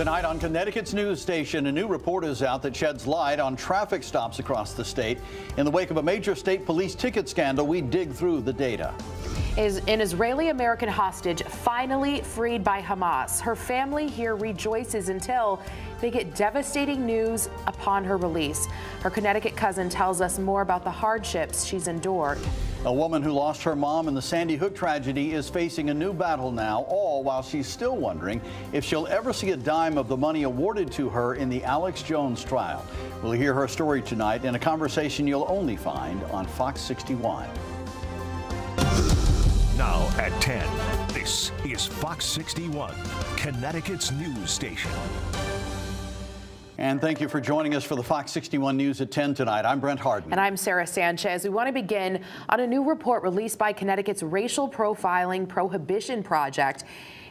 Tonight on Connecticut's news station, a new report is out that sheds light on traffic stops across the state. In the wake of a major state police ticket scandal, we dig through the data. Is an Israeli-American hostage finally freed by Hamas. Her family here rejoices until they get devastating news upon her release. Her Connecticut cousin tells us more about the hardships she's endured. A woman who lost her mom in the Sandy Hook tragedy is facing a new battle now, all while she's still wondering if she'll ever see a dime of the money awarded to her in the Alex Jones trial. We'll hear her story tonight in a conversation you'll only find on Fox 61. Now at 10, this is Fox 61, Connecticut's news station. And thank you for joining us for the Fox 61 News at 10 tonight. I'm Brent Hardman. And I'm Sarah Sanchez. We want to begin on a new report released by Connecticut's Racial Profiling Prohibition Project.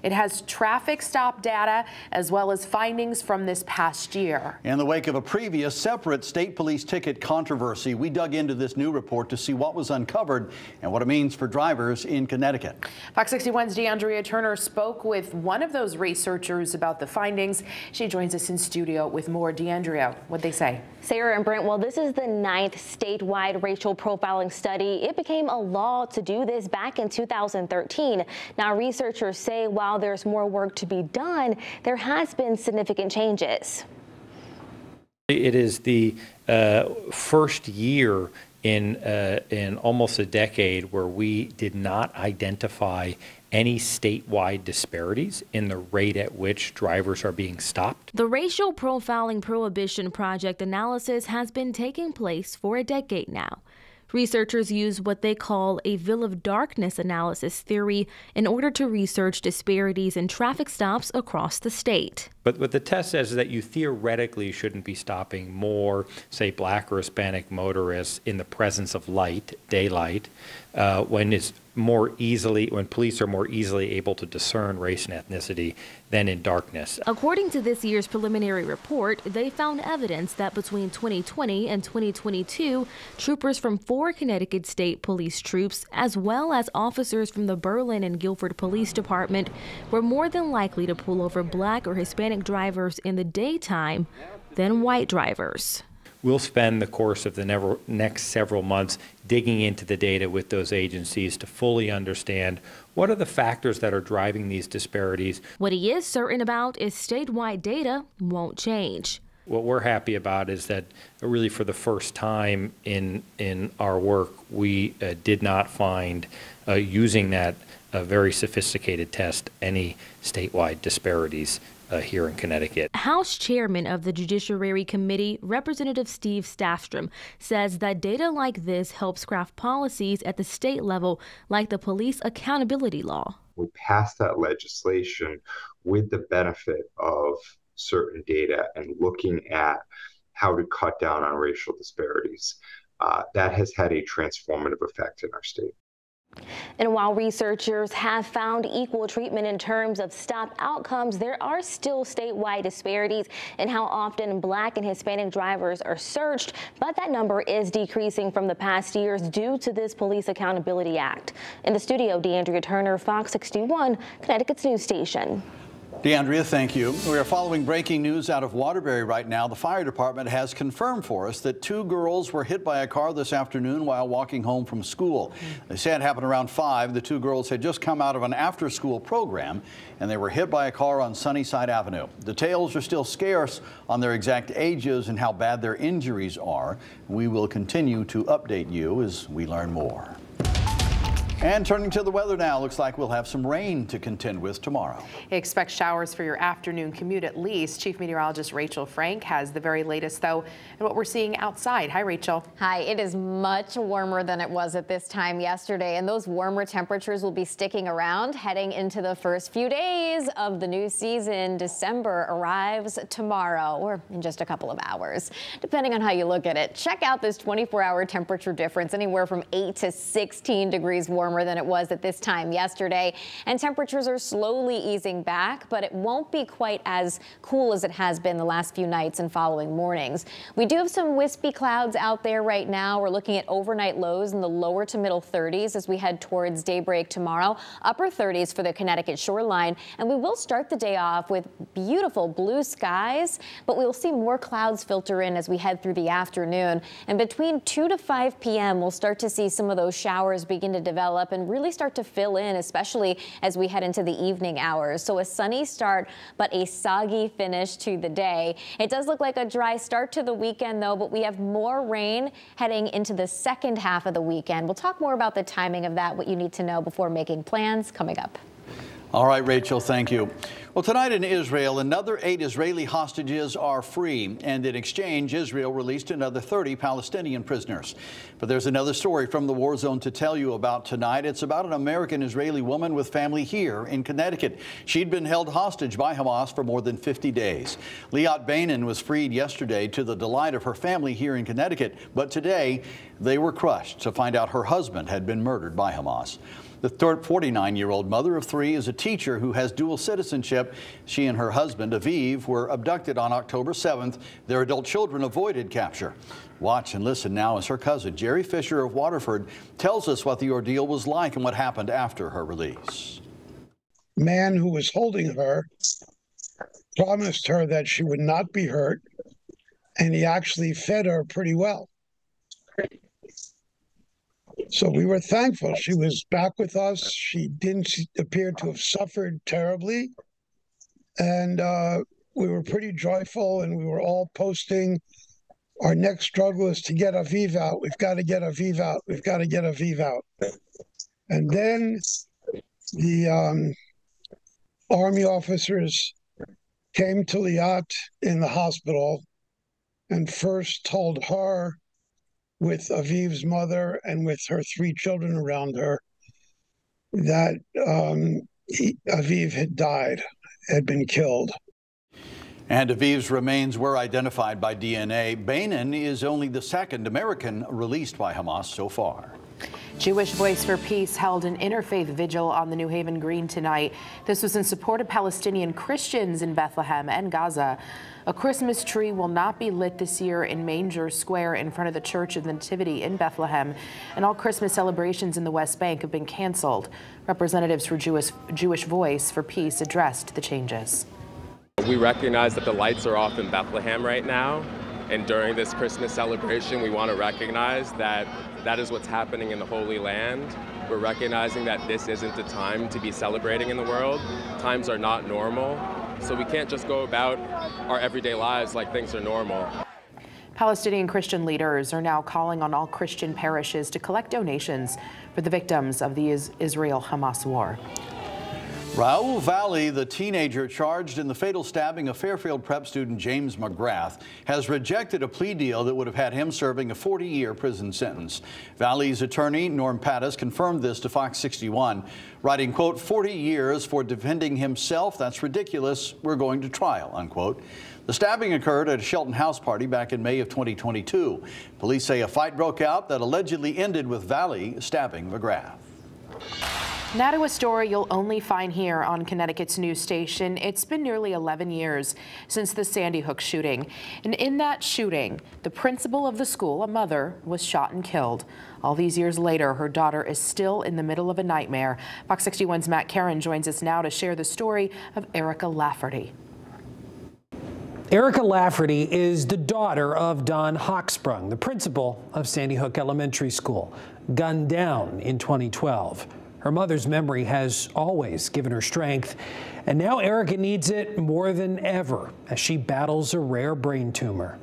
It has traffic stop data as well as findings from this past year. In the wake of a previous separate state police ticket controversy, we dug into this new report to see what was uncovered and what it means for drivers in Connecticut. Fox 61's DeAndrea Turner spoke with one of those researchers about the findings. She joins us in studio with more. DeAndrea, what'd they say? Sarah and Brent, well, this is the 9th statewide racial profiling study. It became a law to do this back in 2013. Now, researchers say while there's more work to be done, there has been significant changes. It is the first year in almost a decade where we did not identify any statewide disparities in the rate at which drivers are being stopped. The Racial Profiling Prohibition Project analysis has been taking place for a decade now. Researchers use what they call a veil of darkness analysis theory in order to research disparities in traffic stops across the state. But what the test says is that you theoretically shouldn't be stopping more, say, Black or Hispanic motorists in the presence of light, daylight, when police are more easily able to discern race and ethnicity than in darkness. According to this year's preliminary report, they found evidence that between 2020 and 2022, troopers from 4 Connecticut State Police troops, as well as officers from the Berlin and Guilford Police Department, were more than likely to pull over Black or Hispanic drivers in the daytime than white drivers. We'll spend the course of the next several months digging into the data with those agencies to fully understand what are the factors that are driving these disparities. What he is certain about is statewide data won't change. What we're happy about is that really for the first time in our work, we did not find, using that very sophisticated test, any statewide disparities here in Connecticut. House Chairman of the Judiciary Committee, Representative Steve Staffstrom, says that data like this helps craft policies at the state level, like the Police Accountability Law. We passed that legislation with the benefit of certain data and looking at how to cut down on racial disparities. That has had a transformative effect in our state. And while researchers have found equal treatment in terms of stop outcomes, there are still statewide disparities in how often Black and Hispanic drivers are searched, but that number is decreasing from the past years due to this Police Accountability Act. In the studio, DeAndrea Turner, Fox 61, Connecticut's news station. DeAndrea, thank you. We are following breaking news out of Waterbury right now. The fire department has confirmed for us that 2 girls were hit by a car this afternoon while walking home from school. They say it happened around 5. The 2 girls had just come out of an after-school program, and they were hit by a car on Sunnyside Avenue. Details are still scarce on their exact ages and how bad their injuries are. We will continue to update you as we learn more. And turning to the weather now, looks like we'll have some rain to contend with tomorrow. Expect showers for your afternoon commute at least. Chief Meteorologist Rachel Frank has the very latest, though, and what we're seeing outside. Hi, Rachel. Hi. It is much warmer than it was at this time yesterday, and those warmer temperatures will be sticking around heading into the first few days of the new season. December arrives tomorrow, or in just a couple of hours, depending on how you look at it. Check out this 24-hour temperature difference, anywhere from 8 to 16 degrees warmer warmer than it was at this time yesterday, and temperatures are slowly easing back, but it won't be quite as cool as it has been the last few nights and following mornings. We do have some wispy clouds out there right now. We're looking at overnight lows in the lower to middle 30s as we head towards daybreak tomorrow, upper 30s for the Connecticut shoreline, and we will start the day off with beautiful blue skies, but we'll see more clouds filter in as we head through the afternoon. And between 2 to 5 p.m., we'll start to see some of those showers begin to develop and really start to fill in, especially as we head into the evening hours. So a sunny start, but a soggy finish to the day. It does look like a dry start to the weekend, though, but we have more rain heading into the second half of the weekend. We'll talk more about the timing of that, what you need to know before making plans, coming up. All right, Rachel, thank you. Well, tonight in Israel, another 8 Israeli hostages are free, and in exchange, Israel released another 30 Palestinian prisoners. But there's another story from the war zone to tell you about tonight. It's about an American-Israeli woman with family here in Connecticut. She'd been held hostage by Hamas for more than 50 days. Liat Bainan was freed yesterday to the delight of her family here in Connecticut, but today they were crushed to find out her husband had been murdered by Hamas. The 49-year-old mother of 3 is a teacher who has dual citizenship. She and her husband, Aviv, were abducted on October 7th. Their adult children avoided capture. Watch and listen now as her cousin, Jerry Fisher of Waterford, tells us what the ordeal was like and what happened after her release. The man who was holding her promised her that she would not be hurt, and he actually fed her pretty well. So we were thankful. She was back with us. She didn't appear to have suffered terribly. And we were pretty joyful, and we were all posting, our next struggle is to get Aviv out. We've got to get Aviv out. We've got to get Aviv out. And then the army officers came to Liat in the hospital and first told her, with Aviv's mother and with her 3 children around her, that Aviv had died, had been killed. And Aviv's remains were identified by DNA. Bainan is only the 2nd American released by Hamas so far. Jewish Voice for Peace held an interfaith vigil on the New Haven Green tonight. This was in support of Palestinian Christians in Bethlehem and Gaza. A Christmas tree will not be lit this year in Manger Square in front of the Church of the Nativity in Bethlehem, and all Christmas celebrations in the West Bank have been canceled. Representatives for Jewish Voice for Peace addressed the changes. We recognize that the lights are off in Bethlehem right now, and during this Christmas celebration, we want to recognize that that is what's happening in the Holy Land. We're recognizing that this isn't the time to be celebrating in the world. Times are not normal, so we can't just go about our everyday lives like things are normal. Palestinian Christian leaders are now calling on all Christian parishes to collect donations for the victims of the Israel-Hamas war. Raul Valley, the teenager charged in the fatal stabbing of Fairfield Prep student James McGrath, has rejected a plea deal that would have had him serving a 40-year prison sentence. Valley's attorney, Norm Pattis, confirmed this to Fox 61, writing, quote, 40 years for defending himself, that's ridiculous, we're going to trial, unquote. The stabbing occurred at a Shelton House party back in May of 2022. Police say a fight broke out that allegedly ended with Valley stabbing McGrath. Now to a story you'll only find here on Connecticut's news station. It's been nearly 11 years since the Sandy Hook shooting. And in that shooting, the principal of the school, a mother, was shot and killed. All these years later, her daughter is still in the middle of a nightmare. Fox 61's Matt Karen joins us now to share the story of Erica Laferty. Erica Laferty is the daughter of Don Hochsprung, the principal of Sandy Hook Elementary School, gunned down in 2012. Her mother's memory has always given her strength, and now Erica needs it more than ever as she battles a rare brain tumor.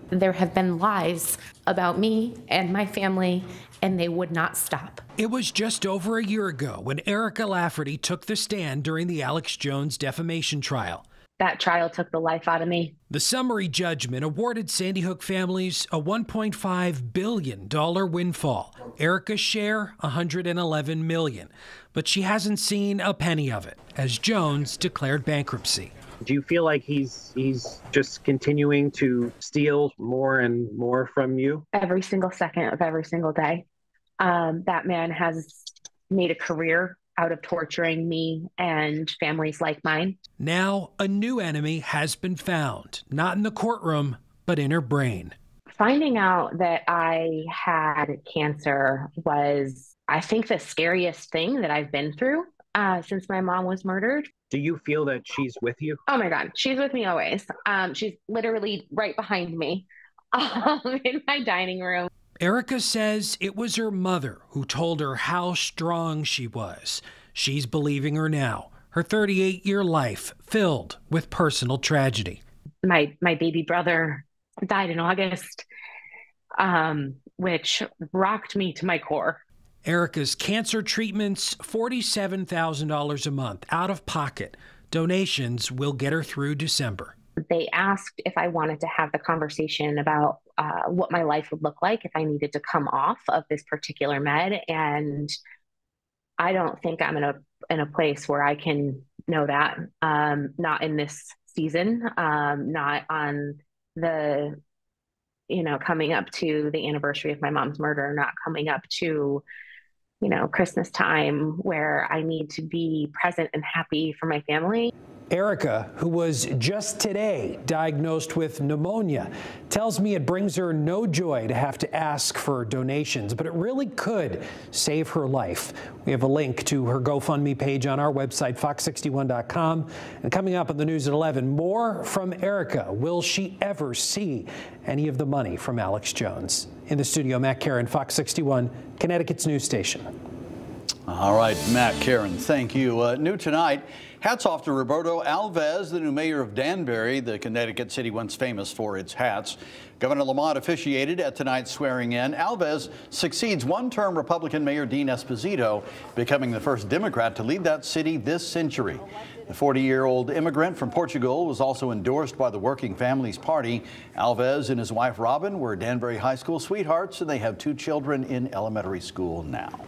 There have been lies about me and my family, and they would not stop. It was just over a year ago when Erica Laferty took the stand during the Alex Jones defamation trial. That trial took the life out of me. The summary judgment awarded Sandy Hook families a $1.5 billion windfall. Erica's share, $111 million. But she hasn't seen a penny of it, as Jones declared bankruptcy. Do you feel like he's just continuing to steal more and more from you? Every single second of every single day. That man has made a career out of torturing me and families like mine. Now, a new enemy has been found, not in the courtroom, but in her brain. Finding out that I had cancer was, I think, the scariest thing that I've been through since my mom was murdered. Do you feel that she's with you? Oh my God, she's with me always. She's literally right behind me in my dining room. Erica says it was her mother who told her how strong she was. She's believing her now. Her 38-year life filled with personal tragedy. My baby brother died in August, which rocked me to my core. Erica's cancer treatments, $47,000 a month out of pocket. Donations will get her through December. They asked if I wanted to have the conversation about what my life would look like if I needed to come off of this particular med. And I don't think I'm in a place where I can know that. Not in this season, not on the, coming up to the anniversary of my mom's murder, not coming up to, Christmas time where I need to be present and happy for my family. Erica, who was just today diagnosed with pneumonia, tells me it brings her no joy to have to ask for donations, but it really could save her life. We have a link to her GoFundMe page on our website, fox61.com. And coming up on the news at 11, more from Erica. Will she ever see any of the money from Alex Jones? In the studio, Matt Karen, Fox 61, Connecticut's news station. All right, Matt Karen, thank you. New tonight, hats off to Roberto Alves, the new mayor of Danbury, the Connecticut city once famous for its hats. Governor Lamont officiated at tonight's swearing-in. Alves succeeds one-term Republican Mayor Dean Esposito, becoming the first Democrat to lead that city this century. The 40-year-old immigrant from Portugal was also endorsed by the Working Families Party. Alves and his wife Robin were Danbury High School sweethearts, and they have 2 children in elementary school now.